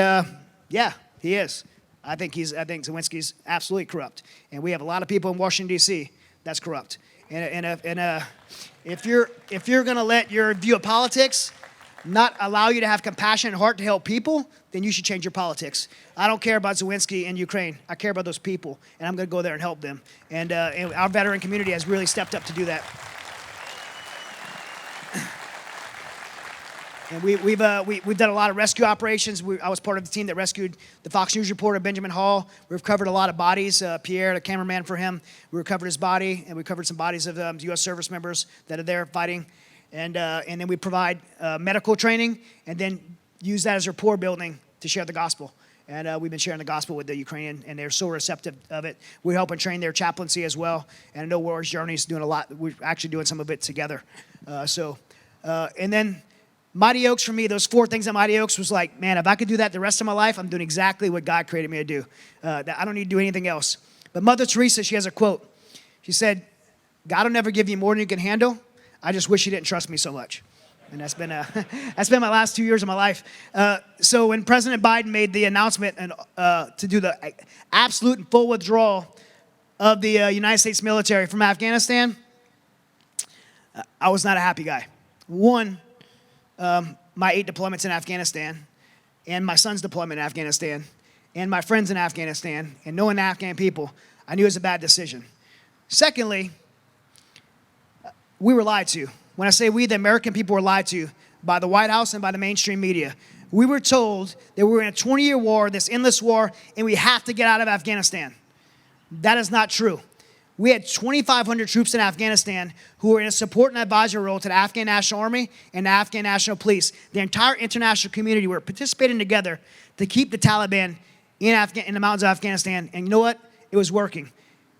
Speaker 1: yeah, he is. I think Zelensky's absolutely corrupt. And we have a lot of people in Washington D.C. that's corrupt. And if you're going to let your view of politics not allow you to have compassion and heart to help people, then you should change your politics. I don't care about Zelensky in Ukraine. I care about those people, and I'm going to go there and help them. And our veteran community has really stepped up to do that. And we've done a lot of rescue operations. I was part of the team that rescued the Fox News reporter Benjamin Hall. We've covered a lot of bodies. Pierre, the cameraman for him, we recovered his body, and we covered some bodies of U.S. service members that are there fighting. And then we provide medical training, and then use that as rapport building to share the gospel. And we've been sharing the gospel with the Ukrainian, and they're so receptive of it. We're helping train their chaplaincy as well. And I know Warriors Journey is doing a lot. We're actually doing some of it together. And then Mighty Oaks for me, those 4 things at Mighty Oaks was like, man, if I could do that the rest of my life, I'm doing exactly what God created me to do. I don't need to do anything else. But Mother Teresa, she has a quote. She said, God will never give you more than you can handle. I just wish you didn't trust me so much. And that's been my last 2 years of my life. So when President Biden made the announcement to do the absolute and full withdrawal of the United States military from Afghanistan, I was not a happy guy. One, my 8 deployments in Afghanistan, and my son's deployment in Afghanistan, and my friends in Afghanistan, and knowing the Afghan people, I knew it was a bad decision. Secondly, we were lied to. When I say we, the American people were lied to by the White House and by the mainstream media. We were told that we were in a 20-year war, this endless war, and we have to get out of Afghanistan. That is not true. We had 2,500 troops in Afghanistan who were in a support and advisory role to the Afghan National Army and the Afghan National Police. The entire international community were participating together to keep the Taliban in the mountains of Afghanistan. And you know what? It was working.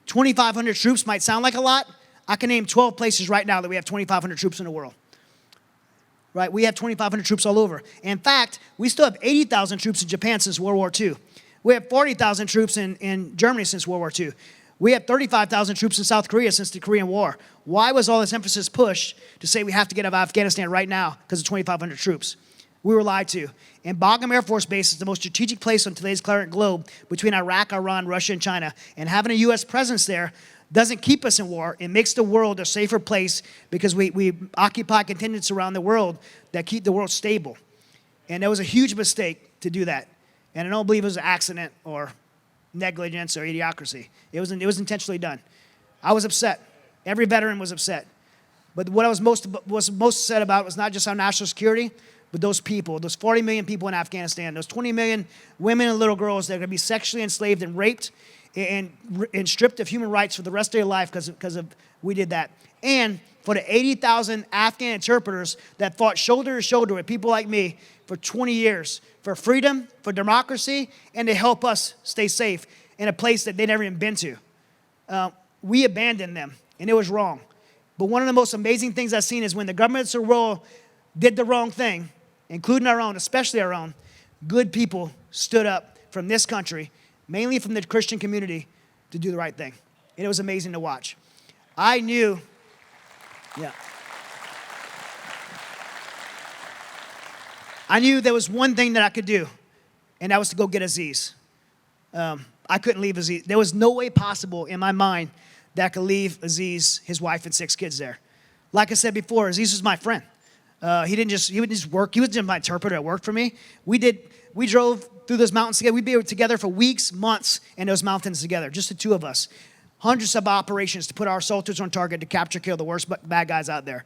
Speaker 1: 2,500 troops might sound like a lot. I can name 12 places right now that we have 2,500 troops in the world. Right? We have 2,500 troops all over. In fact, we still have 80,000 troops in Japan since World War II. We have 40,000 troops in Germany since World War II. We have 35,000 troops in South Korea since the Korean War. Why was all this emphasis pushed to say we have to get out of Afghanistan right now because of 2,500 troops? We were lied to. And Bagram Air Force Base is the most strategic place on today's current globe between Iraq, Iran, Russia, and China. And having a U.S. presence there doesn't keep us in war. It makes the world a safer place because we occupy contingents around the world that keep the world stable. And that was a huge mistake to do that. And I don't believe it was an accident or negligence or idiocracy. It was intentionally done. I was upset. Every veteran was upset. But what I was most upset about was not just our national security, but those people, those 40 million people in Afghanistan, those 20 million women and little girls that are going to be sexually enslaved and raped and stripped of human rights for the rest of their life because of we did that. And for the 80,000 Afghan interpreters that fought shoulder to shoulder with people like me for 20 years for freedom, for democracy, and to help us stay safe in a place that they never even been to. We abandoned them, and it was wrong. But one of the most amazing things I've seen is when the governments of the world did the wrong thing, including our own, especially our own, good people stood up from this country, mainly from the Christian community, to do the right thing. And it was amazing to watch. I knew there was one thing that I could do, and that was to go get Aziz. I couldn't leave Aziz. There was no way possible in my mind that I could leave Aziz, his wife, and 6 kids there. Like I said before, Aziz was my friend. He wouldn't just work. He was just my interpreter that worked for me. We drove through those mountains together. We'd be together for weeks, months in those mountains together, just the 2 of us. Hundreds of operations to put our soldiers on target to capture, kill the worst bad guys out there.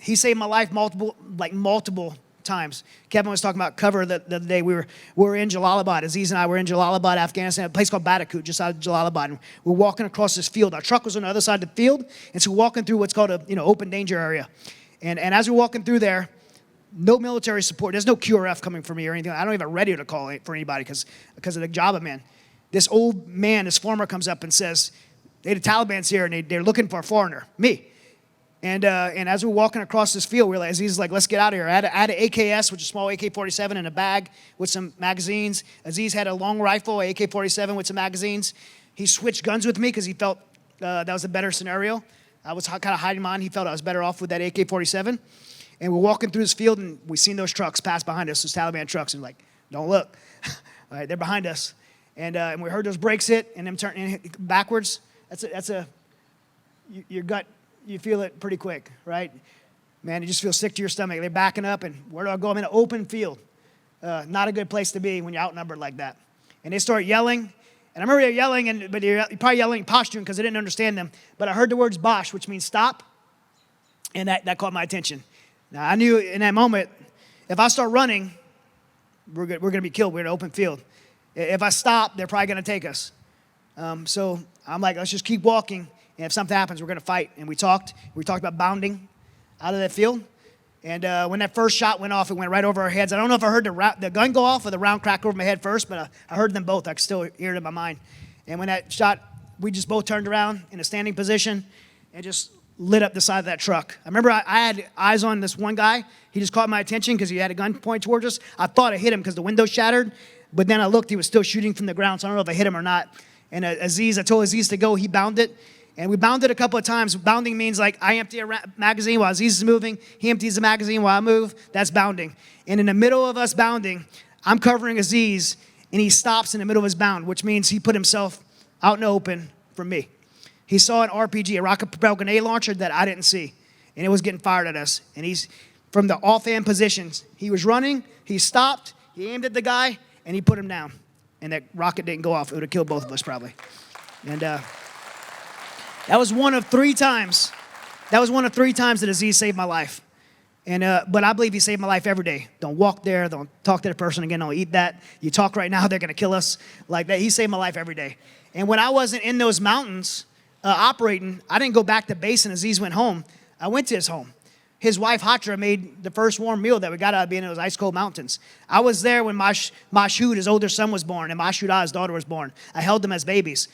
Speaker 1: He saved my life multiple times. Kevin was talking about cover the other day. We were in Jalalabad. Aziz and I were in Jalalabad, Afghanistan, a place called Batakut, just out of Jalalabad. And we're walking across this field. Our truck was on the other side of the field, and so we're walking through what's called a open danger area. And as we're walking through there, no military support. There's no QRF coming for me or anything. I don't even have a radio to call for anybody because of the job I'm in. This old man, this farmer, comes up and says, "Hey, the Taliban's here, and they're looking for a foreigner, me." And as we're walking across this field, we're like, Aziz is like, "Let's get out of here." I had an AKS, which is a small AK-47 in a bag with some magazines. Aziz had a long rifle, an AK-47 with some magazines. He switched guns with me because he felt that was a better scenario. I was kind of hiding mine. He felt I was better off with that AK-47. And we're walking through this field, and we seen those trucks pass behind us, those Taliban trucks, and we're like, "Don't look." All right, they're behind us. And we heard those brakes hit and them turning backwards. Your gut, you feel it pretty quick, right? Man, you just feel sick to your stomach. They're backing up, and where do I go? I'm in an open field. Not a good place to be when you're outnumbered like that. And they start yelling. And I remember they were yelling, but they're probably yelling Pashtun because I didn't understand them. But I heard the words Bosh, which means stop, and that caught my attention. Now, I knew in that moment, if I start running, we're going to be killed. We're in an open field. If I stop, they're probably going to take us. So I'm like, let's just keep walking. And if something happens, we're going to fight. And we talked about bounding out of that field. And when that first shot went off, it went right over our heads. I don't know if I heard the gun go off or the round crack over my head first, but I heard them both. I could still hear it in my mind. And when that shot, we just both turned around in a standing position and just lit up the side of that truck. I remember I had eyes on this one guy. He just caught my attention because he had a gun pointed towards us. I thought I hit him because the window shattered, but then I looked, he was still shooting from the ground, so I don't know if I hit him or not. And I told Aziz to go, he bound it. And we bound it a couple of times. Bounding means like I empty a magazine while Aziz is moving. He empties the magazine while I move. That's bounding. And in the middle of us bounding, I'm covering Aziz, and he stops in the middle of his bound, which means he put himself out in the open from me. He saw an RPG, a rocket-propelled grenade launcher that I didn't see, and it was getting fired at us. And he's from the offhand positions. He was running. He stopped. He aimed at the guy, and he put him down. And that rocket didn't go off. It would have killed both of us probably. And that was one of 3 times. That was one of 3 times that Aziz saved my life. And but I believe he saved my life every day. Don't walk there. Don't talk to the person again. Don't eat that. You talk right now, they're going to kill us. Like that. He saved my life every day. And when I wasn't in those mountains operating, I didn't go back to base and Aziz went home. I went to his home. His wife, Hatra, made the first warm meal that we got out of being in those ice-cold mountains. I was there when Mashud, his older son, was born, and Mashuda, his daughter, was born. I held them as babies.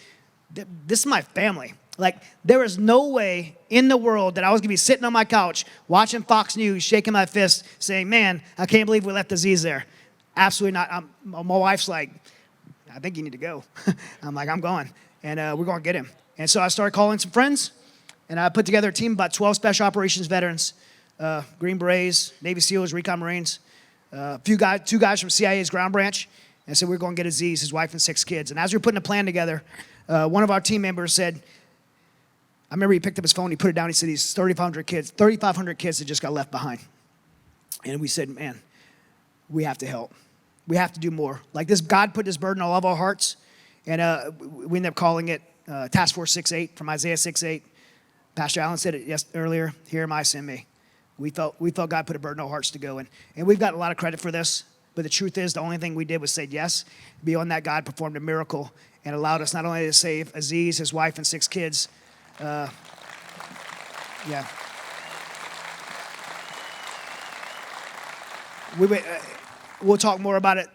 Speaker 1: This is my family. Like, there is no way in the world that I was going to be sitting on my couch watching Fox News, shaking my fist, saying, man, I can't believe we left Aziz there. Absolutely not. My wife's like, I think you need to go. I'm like, I'm going. And we're going to get him. And so I started calling some friends, and I put together a team of about 12 Special Operations veterans, Green Berets, Navy SEALs, Recon Marines, two guys from CIA's ground branch. And so we're going to get Aziz, his wife, and 6 kids. And as we were putting a plan together, one of our team members said, I remember he picked up his phone, he put it down, he said, these 3,500 kids that just got left behind. And we said, man, we have to help. We have to do more. Like this, God put this burden on all of our hearts, and we ended up calling it Task Force 6-8 from Isaiah 6-8. Pastor Allen said it earlier, here am I, send me. We felt God put a burden on our hearts to go, and we've got a lot of credit for this, but the truth is the only thing we did was say yes. Beyond that, God performed a miracle and allowed us not only to save Aziz, his wife, and 6 kids, yeah. We'll talk more about it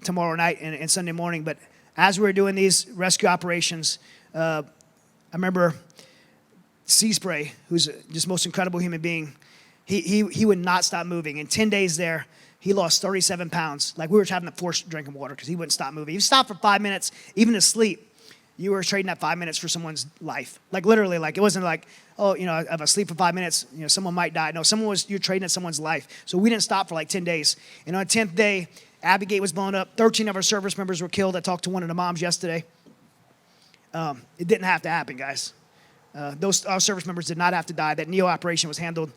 Speaker 1: tomorrow night and Sunday morning. But as we were doing these rescue operations, I remember Sea Spray, who's just the most incredible human being. He would not stop moving. In 10 days there, he lost 37 pounds. Like we were having to force drinking water because he wouldn't stop moving. He stopped for 5 minutes, even to sleep. You were trading that 5 minutes for someone's life. Like literally, like it wasn't like, oh, if I sleep for 5 minutes, someone might die. No, you're trading at someone's life. So we didn't stop for like 10 days. And on the 10th day, Abbey Gate was blown up. 13 of our service members were killed. I talked to one of the moms yesterday. It didn't have to happen, guys. Our service members did not have to die. That NEO operation was handled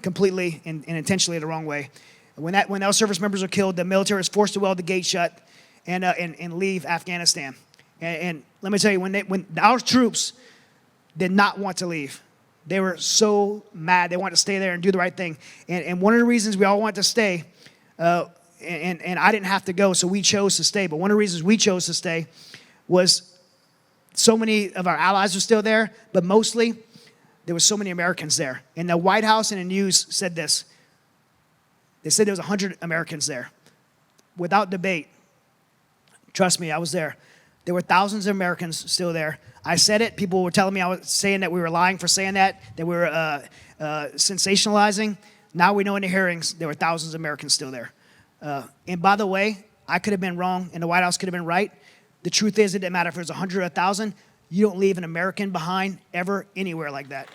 Speaker 1: completely and intentionally the wrong way. When our service members were killed, the military was forced to weld the gate shut and leave Afghanistan. And let me tell you, when our troops did not want to leave, they were so mad. They wanted to stay there and do the right thing. And one of the reasons we all wanted to stay, and I didn't have to go, so we chose to stay. But one of the reasons we chose to stay was so many of our allies were still there, but mostly there were so many Americans there. And the White House and the news said this. They said there was 100 Americans there. Without debate, trust me, I was there. There were thousands of Americans still there. I said it. People were telling me I was saying that we were lying for saying that we were sensationalizing. Now we know in the hearings there were thousands of Americans still there. And by the way, I could have been wrong and the White House could have been right. The truth is it didn't matter if it was 100 or 1,000. You don't leave an American behind ever anywhere like that.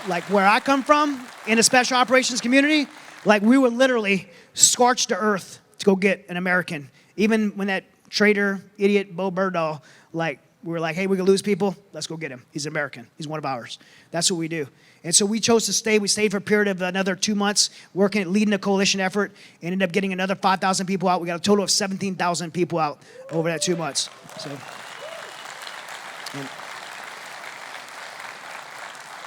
Speaker 1: Like where I come from, in the special operations community, like we were literally scorched to earth to go get an American. Even when that traitor, idiot, Bo Berdahl, we were like, hey, we could lose people. Let's go get him. He's an American. He's one of ours. That's what we do. And so we chose to stay. We stayed for a period of another 2 months, leading a coalition effort, and ended up getting another 5,000 people out. We got a total of 17,000 people out over that 2 months. So,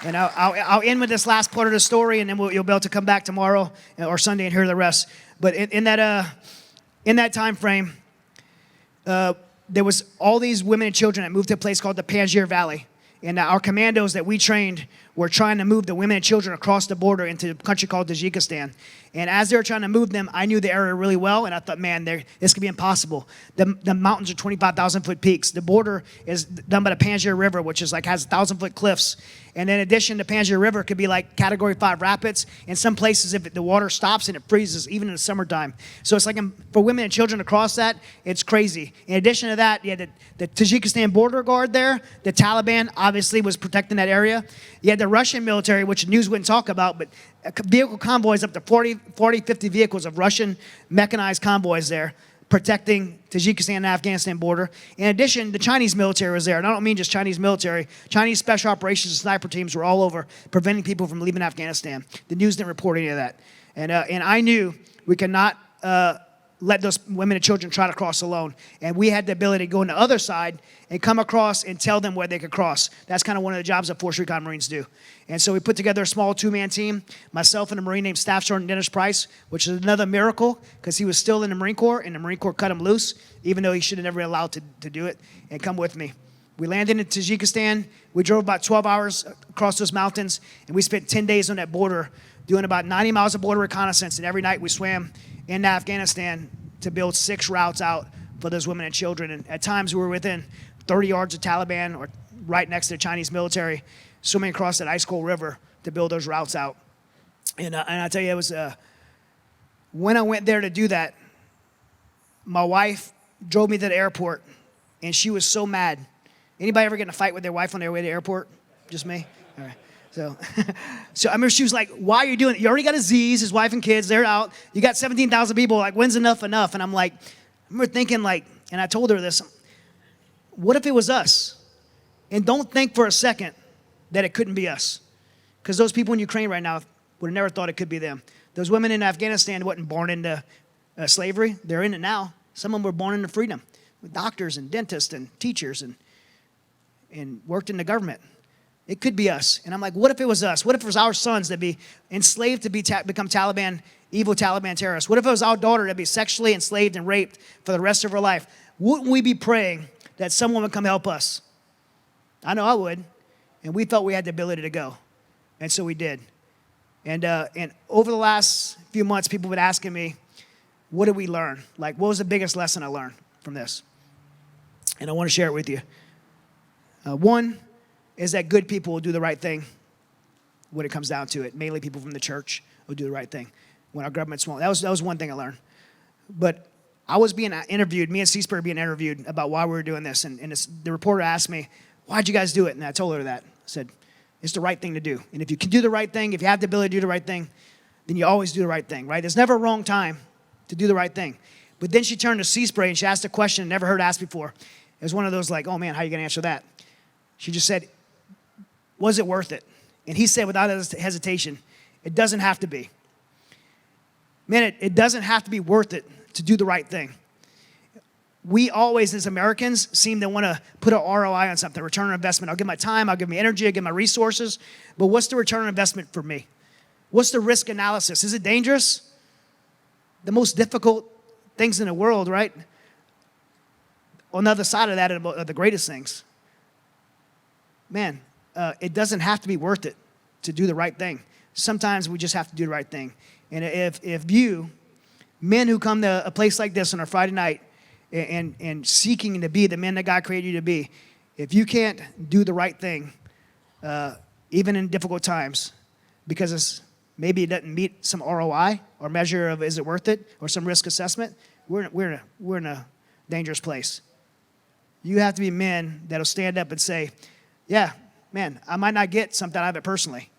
Speaker 1: and I'll end with this last part of the story, and then you'll be able to come back tomorrow or Sunday and hear the rest. But in that time frame, there was all these women and children that moved to a place called the Panjshir Valley. And our commandos that we trained were trying to move the women and children across the border into a country called Tajikistan. And as they were trying to move them, I knew the area really well, and I thought, man, this could be impossible. The mountains are 25,000-foot peaks. The border is done by the Panjshir River, which is has 1,000-foot cliffs. And in addition, the Panjshir River could be like Category 5 rapids. In some places, if the water stops and it freezes, even in the summertime. So it's like for women and children to cross that, it's crazy. In addition to that, you had the Tajikistan border guard there. The Taliban obviously was protecting that area. You had the Russian military, which the news wouldn't talk about, but vehicle convoys, up to 50 vehicles of Russian mechanized convoys there, protecting Tajikistan and Afghanistan border. In addition, the Chinese military was there. And I don't mean just Chinese military. Chinese special operations and sniper teams were all over, preventing people from leaving Afghanistan. The news didn't report any of that. And I knew we could not let those women and children try to cross alone. And we had the ability to go on the other side and come across and tell them where they could cross. That's kind of one of the jobs that Force Recon Marines do. And so we put together a small two-man team, myself and a Marine named Staff Sergeant Dennis Price, which is another miracle because he was still in the Marine Corps, and the Marine Corps cut him loose, even though he should have never been allowed to do it, and come with me. We landed in Tajikistan. We drove about 12 hours across those mountains, and we spent 10 days on that border doing about 90 miles of border reconnaissance, and every night we swam into Afghanistan to build 6 routes out for those women and children. And at times we were within 30 yards of Taliban or right next to the Chinese military, swimming across that ice-cold river to build those routes out. And I tell you, it was when I went there to do that, my wife drove me to the airport, and she was so mad. Anybody ever get in a fight with their wife on their way to the airport? Just me? All right. So I remember she was like, why are you doing it? You already got Aziz, his wife and kids, they're out. You got 17,000 people, like, when's enough? And I'm like, I remember thinking, like, and I told her this, what if it was us? And don't think for a second that it couldn't be us. Because those people in Ukraine right now would have never thought it could be them. Those women in Afghanistan wasn't born into slavery. They're in it now. Some of them were born into freedom, with doctors and dentists and teachers and worked in the government. It could be us. And I'm like, what if it was us? What if it was our sons that be enslaved to become Taliban, evil Taliban terrorists? What if it was our daughter that be sexually enslaved and raped for the rest of her life? Wouldn't we be praying that someone would come help us? I know I would. And we felt we had the ability to go. And so we did. And over the last few months, people have been asking me, what did we learn? Like, what was the biggest lesson I learned from this? And I want to share it with you. One is that good people will do the right thing when it comes down to it. Mainly people from the church will do the right thing when our government's won't. That was one thing I learned. But I was being interviewed, me and Seasbury being interviewed about why we were doing this. And the reporter asked me, why'd you guys do it? And I told her that. I said, it's the right thing to do. And if you can do the right thing, if you have the ability to do the right thing, then you always do the right thing, right? There's never a wrong time to do the right thing. But then she turned to Seasbury and she asked a question I never heard asked before. It was one of those like, oh man, how are you going to answer that? She just said, was it worth it? And he said without hesitation, it doesn't have to be. Man, it doesn't have to be worth it to do the right thing. We always, as Americans, seem to want to put an ROI on something, return on investment. I'll give my time, I'll give my energy, I'll give my resources. But what's the return on investment for me? What's the risk analysis? Is it dangerous? The most difficult things in the world, right? On the other side of that are the greatest things. Man, it doesn't have to be worth it to do the right thing. Sometimes we just have to do the right thing. And if you, men who come to a place like this on a Friday night and seeking to be the men that God created you to be, if you can't do the right thing, even in difficult times, because maybe it doesn't meet some ROI or measure of is it worth it or some risk assessment, we're in a dangerous place. You have to be men that'll stand up and say, yeah, man, I might not get something out of it personally,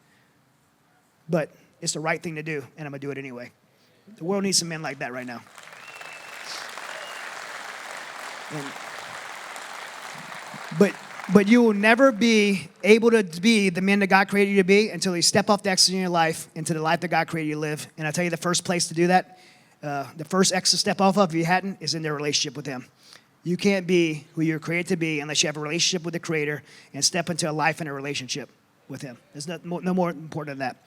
Speaker 1: but it's the right thing to do, and I'm going to do it anyway. The world needs some men like that right now. But you will never be able to be the men that God created you to be until you step off the exit in your life into the life that God created you to live. And I tell you, the first place to do that, the first exit to step off of, if you hadn't, is in their relationship with Him. You can't be who you're created to be unless you have a relationship with the Creator and step into a life in a relationship with Him. There's no more important than that.